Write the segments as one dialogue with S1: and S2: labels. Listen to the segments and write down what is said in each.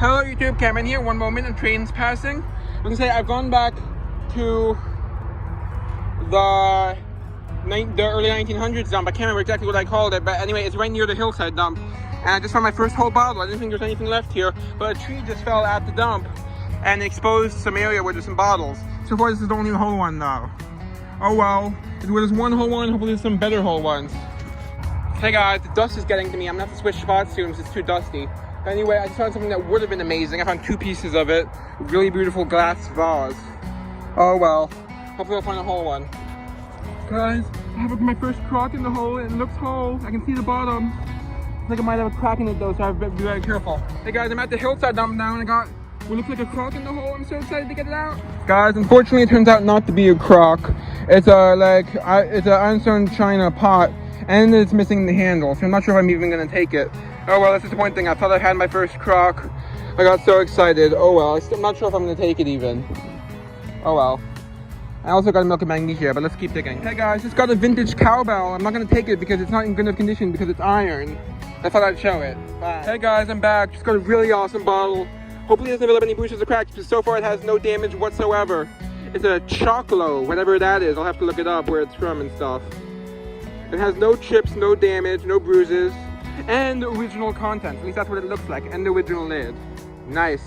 S1: Hello YouTube, Cameron here. One moment, and train's passing. I'm gonna say I've gone back to the early 1900s dump. I can't remember exactly what I called it, but anyway, it's right near the Hillside dump. And I just found my first whole bottle. I didn't think there was anything left here, but a tree just fell at the dump and exposed some area where there's some bottles. So far, this is the only whole one though. Oh well, there's one whole one. Hopefully there's some better whole ones. Hey guys, the dust is getting to me. I'm gonna have to switch spots soon because it's too dusty. But anyway, I just found something that would have been amazing. I found 2 pieces of it. Really beautiful glass vase. Oh well. Hopefully I'll find a whole one. Guys, I have my first crock in the hole and it looks whole. I can see the bottom. I think I might have a crack in it though, so I have to be very careful. Hey guys, I'm at the Hillside dump now and I got what looks like a crock in the hole. I'm so excited to get it out. Guys, unfortunately it turns out not to be a crock. It's it's an ironstone china pot. And it's missing the handle, so I'm not sure if I'm even going to take it. Oh well, that's disappointing. I thought I had my first crock. I got so excited. Oh well, I'm not sure if I'm going to take it even. Oh well. I also got a milk and magnesia, but let's keep digging. Hey guys, just got a vintage cowbell. I'm not going to take it because it's not in good enough condition because it's iron. I thought I'd show it. Bye. Hey guys, I'm back. Just got a really awesome bottle. Hopefully it doesn't develop any bruises or cracks, because so far it has no damage whatsoever. It's a Choc-Lo, whatever that is. I'll have to look it up where it's from and stuff. It has no chips, no damage, no bruises, and the original content. At least that's what it looks like, and the original lid. Nice.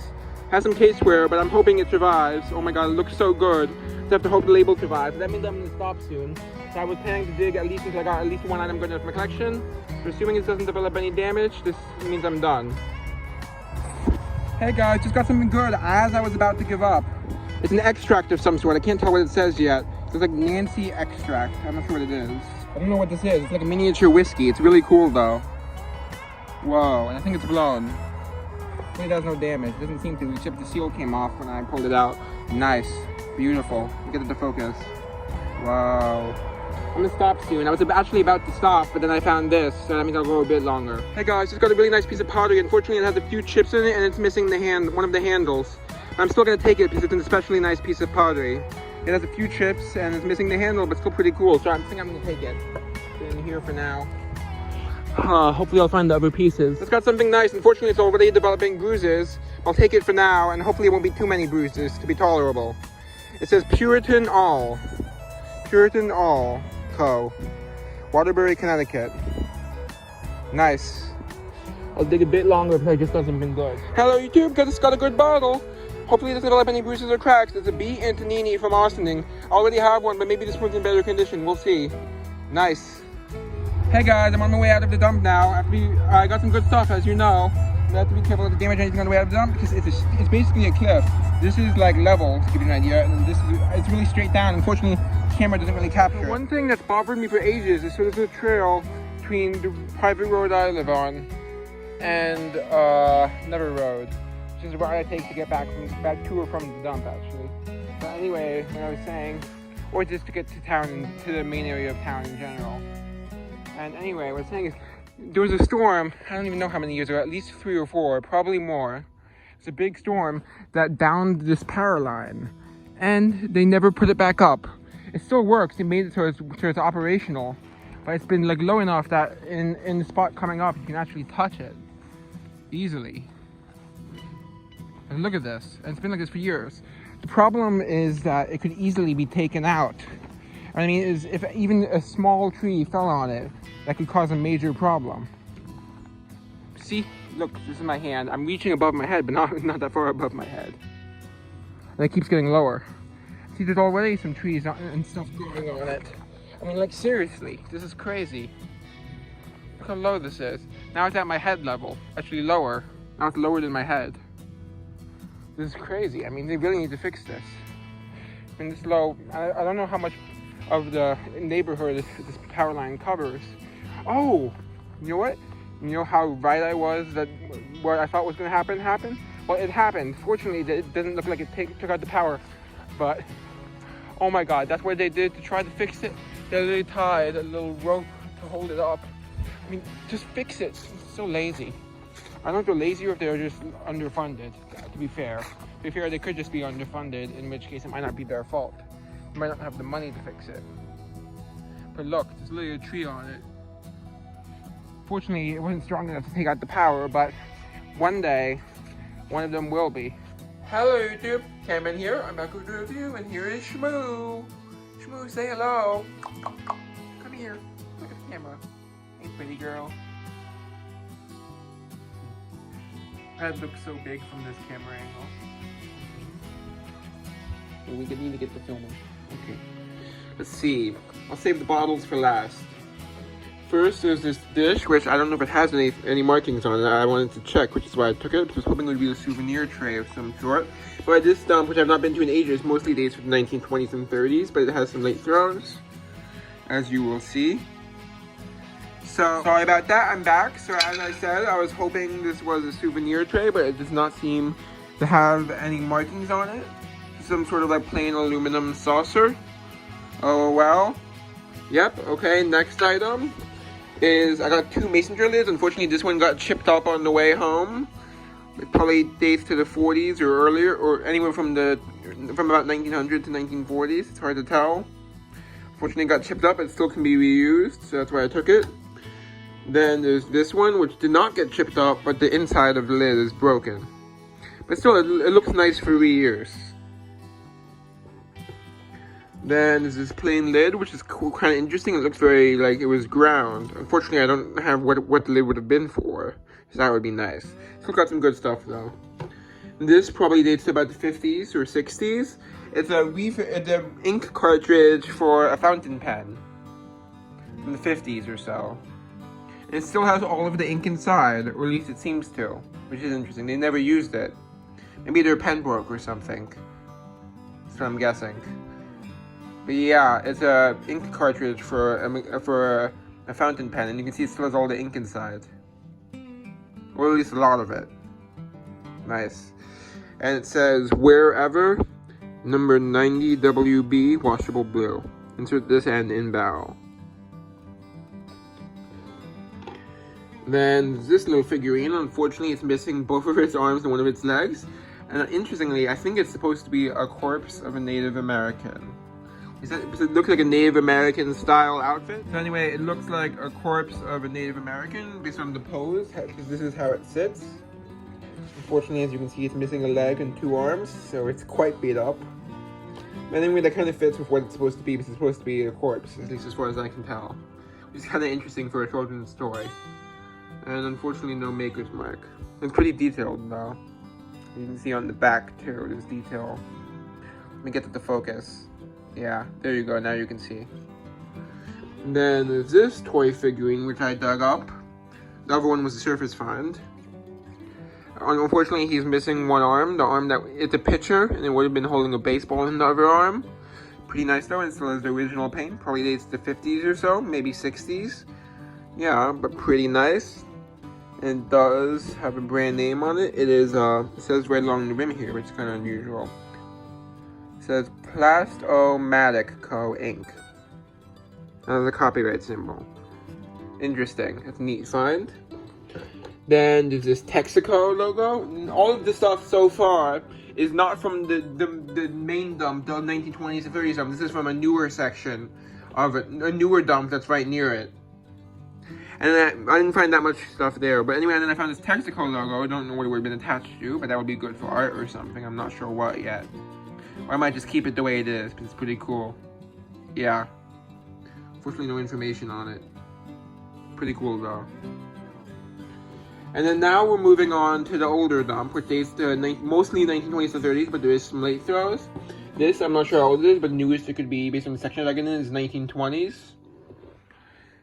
S1: Has some case wear, but I'm hoping it survives. Oh my god, it looks so good. So I have to hope the label survives. That means I'm going to stop soon. So I was planning to dig at least until I got at least one item good enough for my collection. So assuming it doesn't develop any damage, this means I'm done. Hey guys, just got something good as I was about to give up. It's an extract of some sort. I can't tell what it says yet. It's like Nancy extract. I'm not sure what it is. I don't know what this is. It's like a miniature whiskey. It's really cool though. Whoa, and I think it's blown. It does no damage. It doesn't seem to, except the seal came off when I pulled it out. Nice. Beautiful. Get it to focus. Whoa. I'm gonna stop soon. I was actually about to stop, but then I found this, so that means I'll go a bit longer. Hey guys, just got a really nice piece of pottery. Unfortunately, it has a few chips in it, and it's missing one of the handles. I'm still gonna take it because it's an especially nice piece of pottery. It has a few chips and it's missing the handle, but still pretty cool. So I think I'm gonna take it. It's in here for now. Hopefully I'll find the other pieces. It's got something nice. Unfortunately, it's already developing bruises. I'll take it for now, and hopefully it won't be too many bruises to be tolerable. It says Puritan All. Puritan All Co. Waterbury, Connecticut. Nice. I'll dig a bit longer because it just hasn't been good. Hello YouTube, because it's got a good bottle. Hopefully it doesn't develop any bruises or cracks. It's a B. Antonini from Austining. I already have one, but maybe this one's in better condition. We'll see. Nice. Hey guys, I'm on my way out of the dump now. I got some good stuff, as you know. I have to be careful not to damage anything on the way out of the dump because it's basically a cliff. This is like level, to give you an idea, and it's really straight down. Unfortunately, the camera doesn't really capture it. One thing that's bothered me for ages is there's a trail between the private road I live on and another road. Which is what I take to get back to or from the dump, actually. But anyway, what I was saying, or just to get to town, to the main area of town in general. And anyway, what I was saying is, there was a storm, I don't even know how many years ago, at least 3 or 4, probably more. It's a big storm that downed this power line, and they never put it back up. It still works, they made it so it's operational, but it's been like low enough that in the spot coming up, you can actually touch it easily. And look at this, and it's been like this for years. The problem is that it could easily be taken out. I mean, if even a small tree fell on it, that could cause a major problem. See, look, this is my hand. I'm reaching above my head, but not that far above my head. And it keeps getting lower. See, there's already some trees and stuff growing on it. I mean, like seriously, this is crazy. Look how low this is. Now it's at my head level, actually lower. Now it's lower than my head. This is crazy. I mean, they really need to fix this. It's been this low. I don't know how much of the neighborhood this power line covers. Oh, you know what? You know how right I was that what I thought was going to happen happened? Well, it happened. Fortunately, it doesn't look like it took out the power. But, oh my god, that's what they did to try to fix it. They literally tied a little rope to hold it up. I mean, just fix it. It's so lazy. I don't know if they're lazy or if they're just underfunded, to be fair. To be fair, they could just be underfunded, in which case it might not be their fault. They might not have the money to fix it. But look, there's literally a tree on it. Fortunately, it wasn't strong enough to take out the power, but one day One of them will be. Hello YouTube, Cameron here. I'm back with a review, and here is Shmoo. Shmoo, say hello. Come here. Look at the camera. Hey, pretty girl. Head looks so big from this camera angle. We need to get the film on. Okay. Let's see. I'll save the bottles for last. First, there's this dish, which I don't know if it has any markings on it. I wanted to check, which is why I took it. I was hoping it would be a souvenir tray of some sort. But this dump, which I've not been to in ages, mostly dates from the 1920s and 30s, but it has some late throws, as you will see. So, sorry about that, I'm back. So as I said, I was hoping this was a souvenir tray, but it does not seem to have any markings on it. Some sort of like plain aluminum saucer. Oh well. Yep, okay, next item is I got two mason jar lids. Unfortunately, this one got chipped up on the way home. It probably dates to the 40s or earlier, or anywhere from about 1900 to 1940s. It's hard to tell. Unfortunately, it got chipped up. It still can be reused, so that's why I took it. Then there's this one, which did not get chipped up, but the inside of the lid is broken. But still, it looks nice for reuse. Then there's this plain lid, which is kind of interesting. It looks very like it was ground. Unfortunately, I don't have what the lid would have been for, so that would be nice. Still got some good stuff though. This probably dates to about the 50s or 60s. It's an ink cartridge for a fountain pen from the 50s or so. And it still has all of the ink inside, or at least it seems to, which is interesting. They never used it. Maybe their pen broke or something. That's what I'm guessing. But yeah, it's a ink cartridge for a fountain pen, and you can see it still has all the ink inside, or at least a lot of it. Nice. And it says wherever, number 90 WB, washable blue. Insert this end in barrel. Then this little figurine, unfortunately, it's missing both of its arms and one of its legs. And interestingly, I think it's supposed to be a corpse of a Native American. It looks like a Native American style outfit. So anyway, it looks like a corpse of a Native American based on the pose, because this is how it sits. Unfortunately, as you can see, it's missing a leg and two arms, so it's quite beat up. But anyway, that kind of fits with what it's supposed to be, because it's supposed to be a corpse, at least as far as I can tell. It's kind of interesting for a children's toy. And unfortunately, no maker's mark. It's pretty detailed though. You can see on the back too, there's detail. Let me get to the focus. Yeah, there you go, now you can see. And then there's this toy figurine, which I dug up. The other one was a surface find. Unfortunately, he's missing one arm. The arm that, it's a pitcher, and it would have been holding a baseball in the other arm. Pretty nice though, and it still has the original paint. Probably dates to the 50s or so, maybe 60s. Yeah, but pretty nice. And it does have a brand name on it. It is, it says right along the rim here, which is kind of unusual. It says Plastic Co. Inc. That's a copyright symbol. Interesting. That's a neat find. Then there's this Texaco logo. All of this stuff so far is not from the main dump, the 1920s and 30s dump. This is from a newer section of it, a newer dump that's right near it. And then I didn't find that much stuff there. But anyway, then I found this Texaco logo. I don't know what it would have been attached to, but that would be good for art or something. I'm not sure what yet. Or I might just keep it the way it is, because it's pretty cool. Yeah. Unfortunately, no information on it. Pretty cool, though. And then now we're moving on to the older dump, which dates to mostly 1920s to 30s, but there is some late throws. This, I'm not sure how old it is, but the newest it could be, based on the section I get in, is 1920s.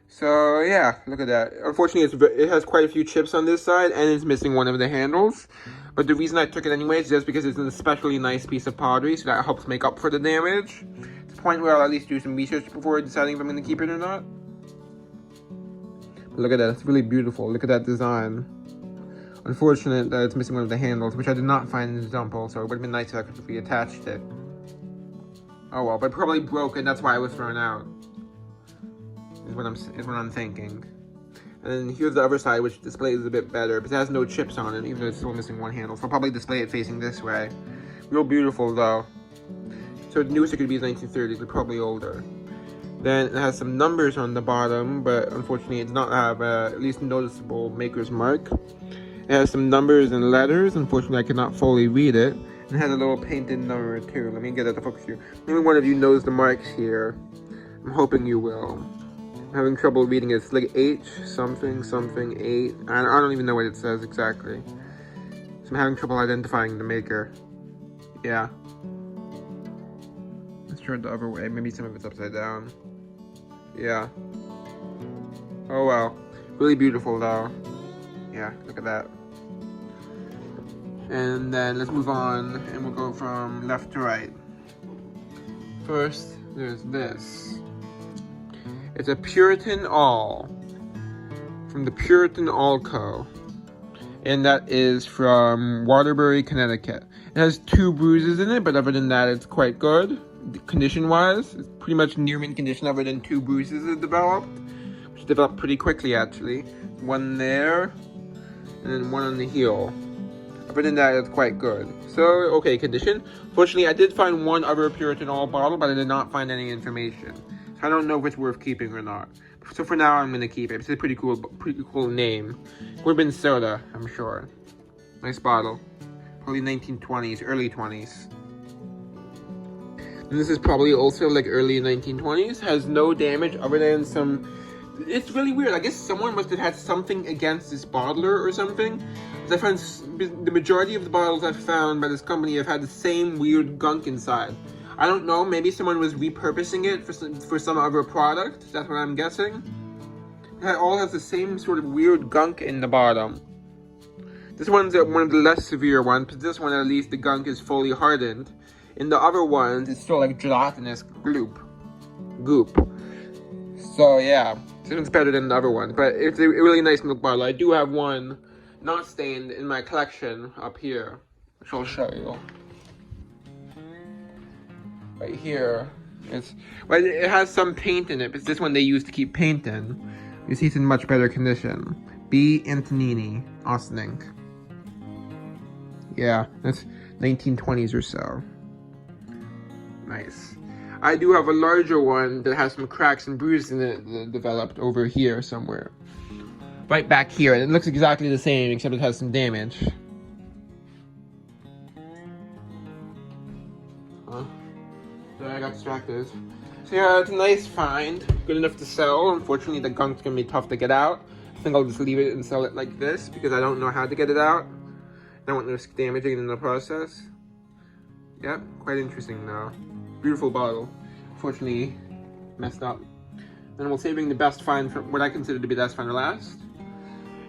S1: So, yeah, look at that. Unfortunately, it has quite a few chips on this side, and it's missing one of the handles. But the reason I took it anyway is just because it's an especially nice piece of pottery, so that helps make up for the damage. It's a point where I'll at least do some research before deciding if I'm going to keep it or not. But look at that, it's really beautiful. Look at that design. Unfortunate that it's missing one of the handles, which I did not find in the dump also. It would have been nice if I could have reattached it. Oh well, but it probably broke, and that's why it was thrown out. Is what I'm thinking. And then here's the other side, which displays a bit better, but it has no chips on it, even though it's still missing one handle. So I'll probably display it facing this way. Real beautiful though. So the newest it could be is 1930s, but probably older. Then it has some numbers on the bottom, but unfortunately it does not have at least noticeable maker's mark. It has some numbers and letters. Unfortunately, I cannot fully read it. And it has a little painted number too. Let me get it to focus here. Maybe one of you knows the marks here. I'm hoping you will. I'm having trouble reading it. It's like H something something 8. I don't even know what it says exactly. So I'm having trouble identifying the maker. Yeah. Let's try it the other way. Maybe some of it's upside down. Yeah. Oh well. Really beautiful though. Yeah, look at that. And then let's move on and we'll go from left to right. First, there's this. It's a Puritan All from the Puritan All Co. And that is from Waterbury, Connecticut. It has 2 bruises in it, but other than that, it's quite good. Condition-wise, it's pretty much near mint condition other than 2 bruises it developed, which developed pretty quickly actually. One there, and then one on the heel. Other than that, it's quite good. So, okay, condition. Fortunately, I did find one other Puritan All bottle, but I did not find any information. So I don't know if it's worth keeping or not. So for now, I'm gonna keep it. It's a pretty cool name. Would have been soda, I'm sure. Nice bottle. Probably 1920s, early 20s. And this is probably also like early 1920s. Has no damage other than some... It's really weird. I guess someone must have had something against this bottler or something. I found the majority of the bottles I've found by this company have had the same weird gunk inside. I don't know, maybe someone was repurposing it for some other product. That's what I'm guessing. It all has the same sort of weird gunk in the bottom. This one's one of the less severe ones, but this one at least the gunk is fully hardened. In the other ones, it's still like gelatinous goop. So yeah, this one's better than the other one, but it's a really nice milk bottle. I do have one not stained in my collection up here, which I'll show you. Right here, it has some paint in it, but this one they used to keep paint in. You see it's in much better condition. B. Antonini, Austin ink. Yeah, that's 1920s or so. Nice. I do have a larger one that has some cracks and bruises in it that developed over here somewhere. Right back here, and it looks exactly the same except it has some damage. Sorry, I got distracted. So yeah, it's a nice find. Good enough to sell. Unfortunately, the gunk's gonna be tough to get out. I think I'll just leave it and sell it like this because I don't know how to get it out. I don't want to risk damaging it in the process. Yep, quite interesting though. Beautiful bottle. Unfortunately, messed up. Then we're saving the best find for what I consider to be the best find for last.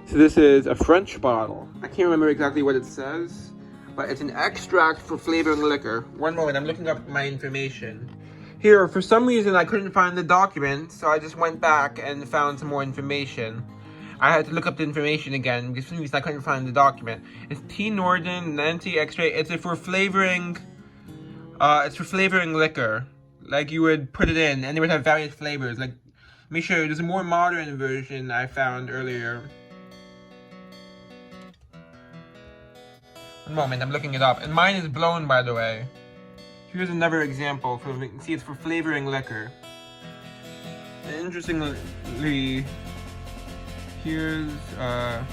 S1: So this is a French bottle. I can't remember exactly what it says, but it's an extract for flavoring liquor. One moment, I'm looking up my information. Here, for some reason, I couldn't find the document, so I just went back and found some more information. I had to look up the information again because for some reason I couldn't find the document. It's T. Norden, Nancy extract. It's for flavoring. It's for flavoring liquor. Like you would put it in, and they would have various flavors. Like, let me show you. There's a more modern version I found earlier. One moment, I'm looking it up. And mine is blown, by the way. Here's another example. See, it's for flavoring liquor. And interestingly, here's a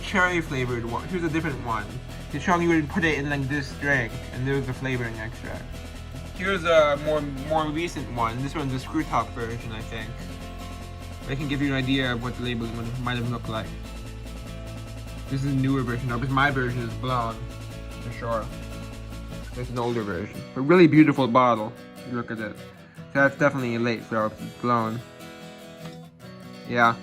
S1: cherry flavored one. Here's a different one. It's showing you would put it in like this drink, and there's the flavoring extract. Here's a more recent one. This one's a screw top version, I think. I can give you an idea of what the label might have looked like. This is a newer version, though, because my version is blown, for sure. It's an older version. But really beautiful bottle. Look at it. So that's definitely late, so it's blown. Yeah.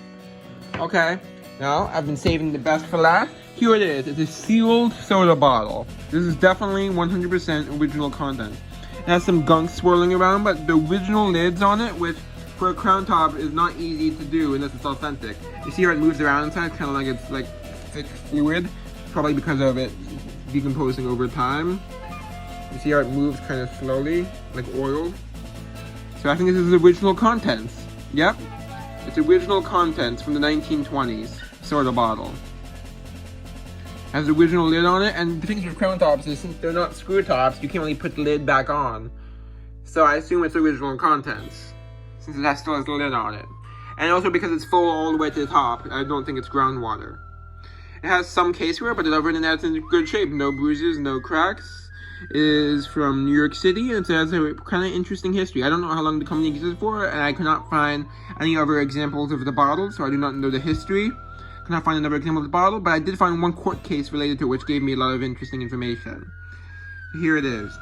S1: Okay. Now, I've been saving the best for last. Here it is. It's a sealed soda bottle. This is definitely 100% original content. It has some gunk swirling around, but the original lid's on it, which for a crown top is not easy to do unless it's authentic. You see how it moves around inside? It's kind of like it's like thick fluid, probably because of it decomposing over time. You see how it moves kind of slowly, like oil? So I think this is original contents. Yep, it's original contents from the 1920s soda bottle. Has the original lid on it, and the thing with crown tops is since they're not screw tops, you can't really put the lid back on. So I assume it's original contents, since it still has the lid on it. And also because it's full all the way to the top. I don't think it's groundwater. It has some caseware, but other than that, it's in good shape. No bruises, no cracks. It is from New York City, and it has a kind of interesting history. I don't know how long the company existed for, and I could not find any other examples of the bottle, so I do not know the history. Could not find another example of the bottle, but I did find one court case related to it, which gave me a lot of interesting information. Here it is.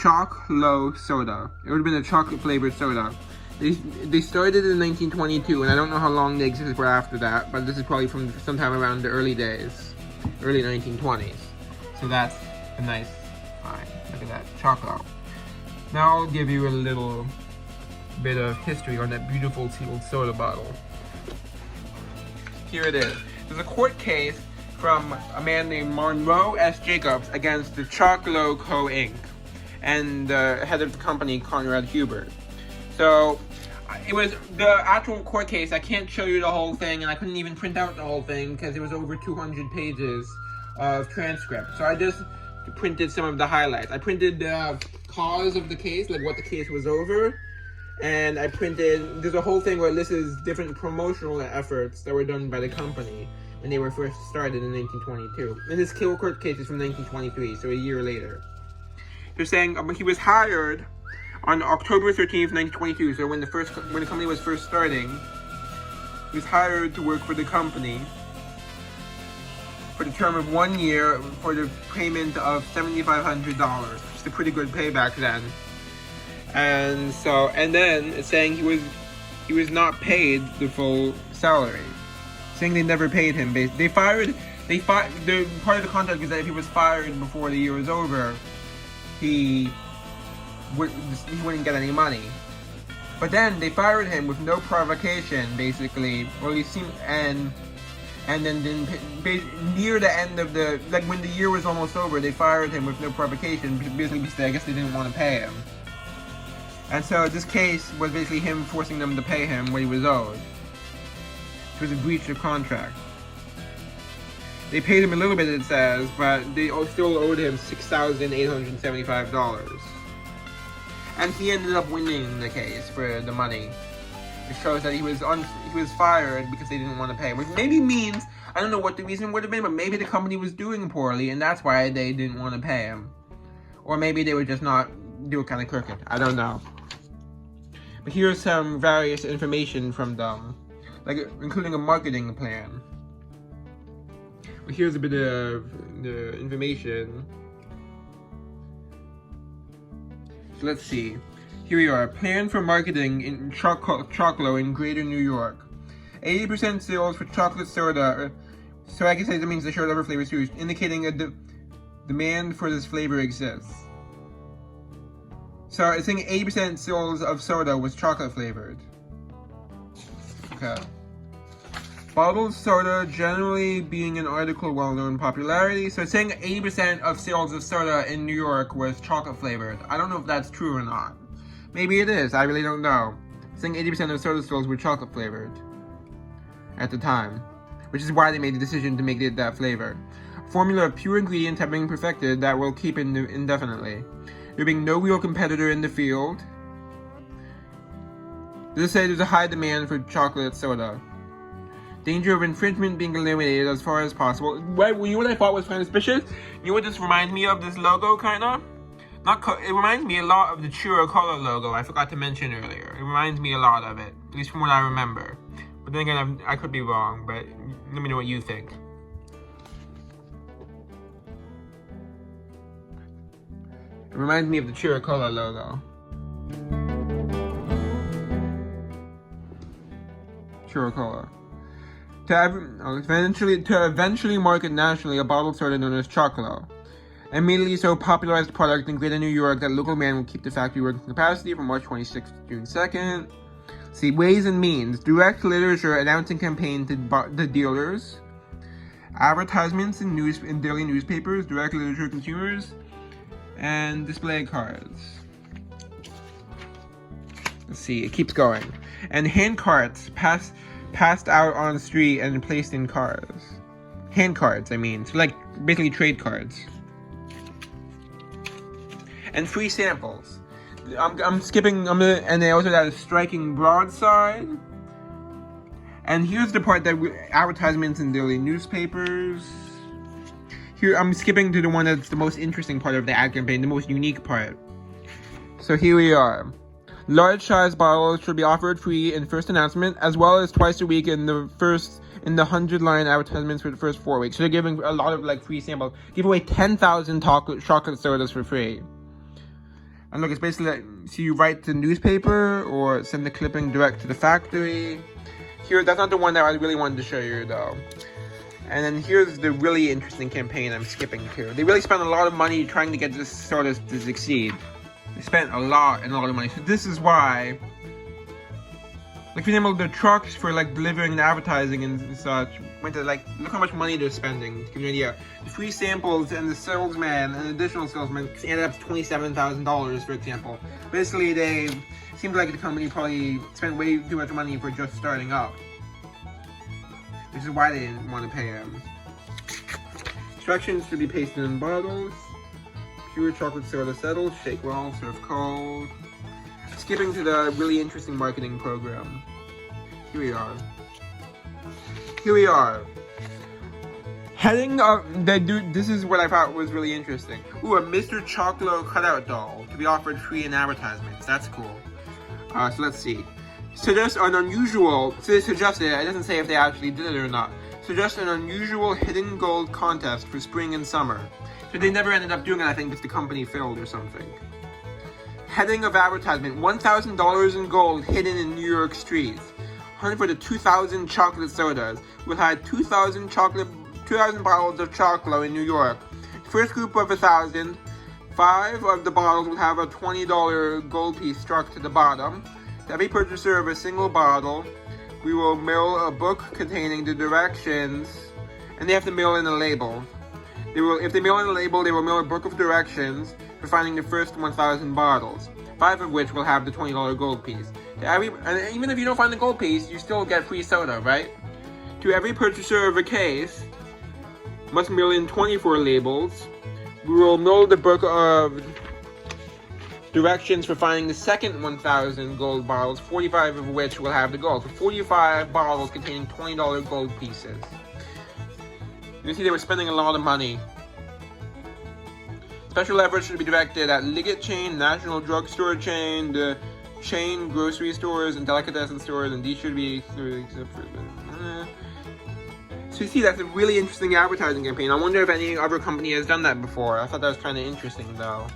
S1: Choc-Lo soda. It would have been a chocolate-flavored soda. They started in 1922, and I don't know how long they existed for after that, but this is probably from sometime around the early days, early 1920s. So that's a nice find. Look at that, Choc-Lo. Now I'll give you a little bit of history on that beautiful sealed soda bottle. Here it is. There's a court case from a man named Monroe S. Jacobs against the Choc-Lo Co. Inc. and the head of the company, Conrad Hubert. So it was the actual court case. I can't show you the whole thing, and I couldn't even print out the whole thing because it was over 200 pages of transcript. So I just printed some of the highlights. I printed the cause of the case, like what the case was over, and I printed, there's a whole thing where this is different promotional efforts that were done by the company when they were first started in 1922. And this court case is from 1923, so a year later. They're saying he was hired on October 13th, 1922, so when the company was first starting, he was hired to work for the company for the term of 1 year for the payment of $7,500, which is a pretty good pay back then. And then it's saying he was not paid the full salary, saying they never paid him. The part of the contract is that if he was fired before the year was over, he wouldn't get any money. But then they fired him with no provocation, basically, or he seemed, and then near the end of the, like when the year was almost over, they fired him with no provocation, basically because I guess they didn't want to pay him. And so this case was basically him forcing them to pay him what he was owed. It was a breach of contract. They paid him a little bit, it says, but they still owed him $6,875. And he ended up winning the case for the money. It shows that he was fired because they didn't want to pay, which maybe means, I don't know what the reason would have been, but maybe the company was doing poorly and that's why they didn't want to pay him. Or maybe they were just not, they were kind of crooked. I don't know. But here's some various information from them, like including a marketing plan. But here's a bit of the information. So let's see. Here we are. Plan for marketing in Choc-Lo in Greater New York. 80% sales for chocolate soda. So I guess that means the short other flavors too, indicating a demand for this flavor exists. So it's saying 80% sales of soda was chocolate flavored. Okay. Bottled soda generally being an article well-known popularity. So it's saying 80% of sales of soda in New York was chocolate flavored. I don't know if that's true or not. Maybe it is, I really don't know. It's saying 80% of soda sales were chocolate flavored at the time, which is why they made the decision to make it that flavor. A formula of pure ingredients have been perfected that will keep indefinitely. There being no real competitor in the field. This says there's a high demand for chocolate soda. Danger of infringement being eliminated as far as possible. You know what I thought was kind of suspicious? You know what this reminds me of, this logo, kind of? It reminds me a lot of the Choc-Lo logo I forgot to mention earlier. It reminds me a lot of it, at least from what I remember. But then again, I could be wrong, but let me know what you think. It reminds me of the Choc-Lo logo. Choc-Lo. To eventually market nationally a bottled soda known as Choc-Lo. Immediately so popularized the product in Greater New York that local man will keep the factory working capacity from March 26th to June 2nd. See, ways and means. Direct literature announcing campaign to the dealers. Advertisements in daily newspapers, direct literature to consumers, and display cards. Let's see, it keeps going. And hand carts passed out on the street and placed in cars. Hand cards, I mean. So like basically trade cards. And free samples. I'm skipping, and they also got a striking broadside. And here's the part that advertisements in daily newspapers. Here, I'm skipping to the one that's the most interesting part of the ad campaign, the most unique part. So here we are. Large size bottles should be offered free in first announcement, as well as twice a week in the 100-line advertisements for the first 4 weeks. So they're giving a lot of like free samples. Give away 10,000 chocolate sodas for free. And look, it's basically like, so you write the newspaper or send the clipping direct to the factory. Here, that's not the one that I really wanted to show you though. And then here's the really interesting campaign I'm skipping to. They really spent a lot of money trying to get this soda to succeed. They spent a lot of money. So this is why, like for example, the trucks for like delivering the advertising and such went to like, look how much money they're spending. To give you an idea, the free samples and the salesman and additional salesman ended up to $27,000, for example. Basically, they seemed like the company probably spent way too much money for just starting up, which is why they didn't want to pay him. Instructions should be pasted in bottles. Pure chocolate soda settled, shake well, serve cold. Skipping to the really interesting marketing program. Here we are. Heading up, this is what I thought was really interesting. Ooh, a Mr. Choc-Lo cutout doll to be offered free in advertisements. That's cool. So let's see. Suggest an unusual, so they suggested it doesn't say if they actually did it or not. Suggest an unusual hidden gold contest for spring and summer. So they never ended up doing it, I think, because the company failed or something. Heading of advertisement, $1,000 in gold hidden in New York streets. Hunting for the 2,000 chocolate sodas. We'll have 2,000 bottles of Choc-Lo in New York. First group of 1,000, 5 of the bottles will have a $20 gold piece struck to the bottom. To every purchaser of a single bottle, we will mail a book containing the directions, and they have to mail in a label. If they mail in a label, they will mail a book of directions for finding the first 1,000 bottles, 5 of which will have the $20 gold piece. And even if you don't find the gold piece, you still get free soda, right? To every purchaser of a case, must mail in 24 labels. We will mail the book of directions for finding the second 1,000 gold bottles, 45 of which will have the gold. So 45 bottles containing $20 gold pieces. You see, they were spending a lot of money. Special efforts should be directed at Liggett chain, national drugstore chain, the chain grocery stores and delicatessen stores, and these should be except for So you see, that's a really interesting advertising campaign. I wonder if any other company has done that before. I thought that was kind of interesting, though.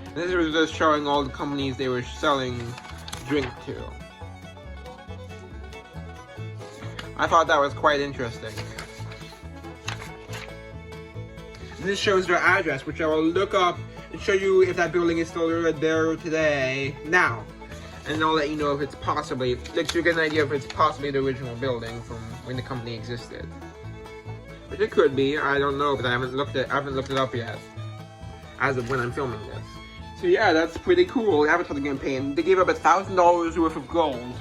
S1: And this was just showing all the companies they were selling drink to. I thought that was quite interesting. This shows their address, which I will look up and show you if that building is still there today, now. And I'll let you know if it's possibly, like, so you get an idea if it's possibly the original building from when the company existed. Which it could be, I don't know, but I haven't looked it up yet, as of when I'm filming this. So yeah, that's pretty cool, advertising campaign. They gave up $1,000 worth of gold,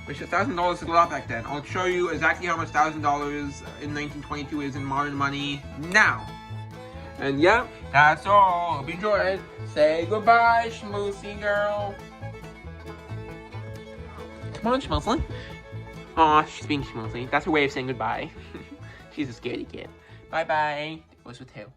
S1: which $1,000 is a lot back then. I'll show you exactly how much $1,000 in 1922 is in modern money now. And yeah, that's all. Hope you enjoyed. Say goodbye, schmoosy girl. Come on, schmoosy. Aw, she's being schmoosy. That's her way of saying goodbye. She's a scaredy cat. Bye-bye. What's with tail?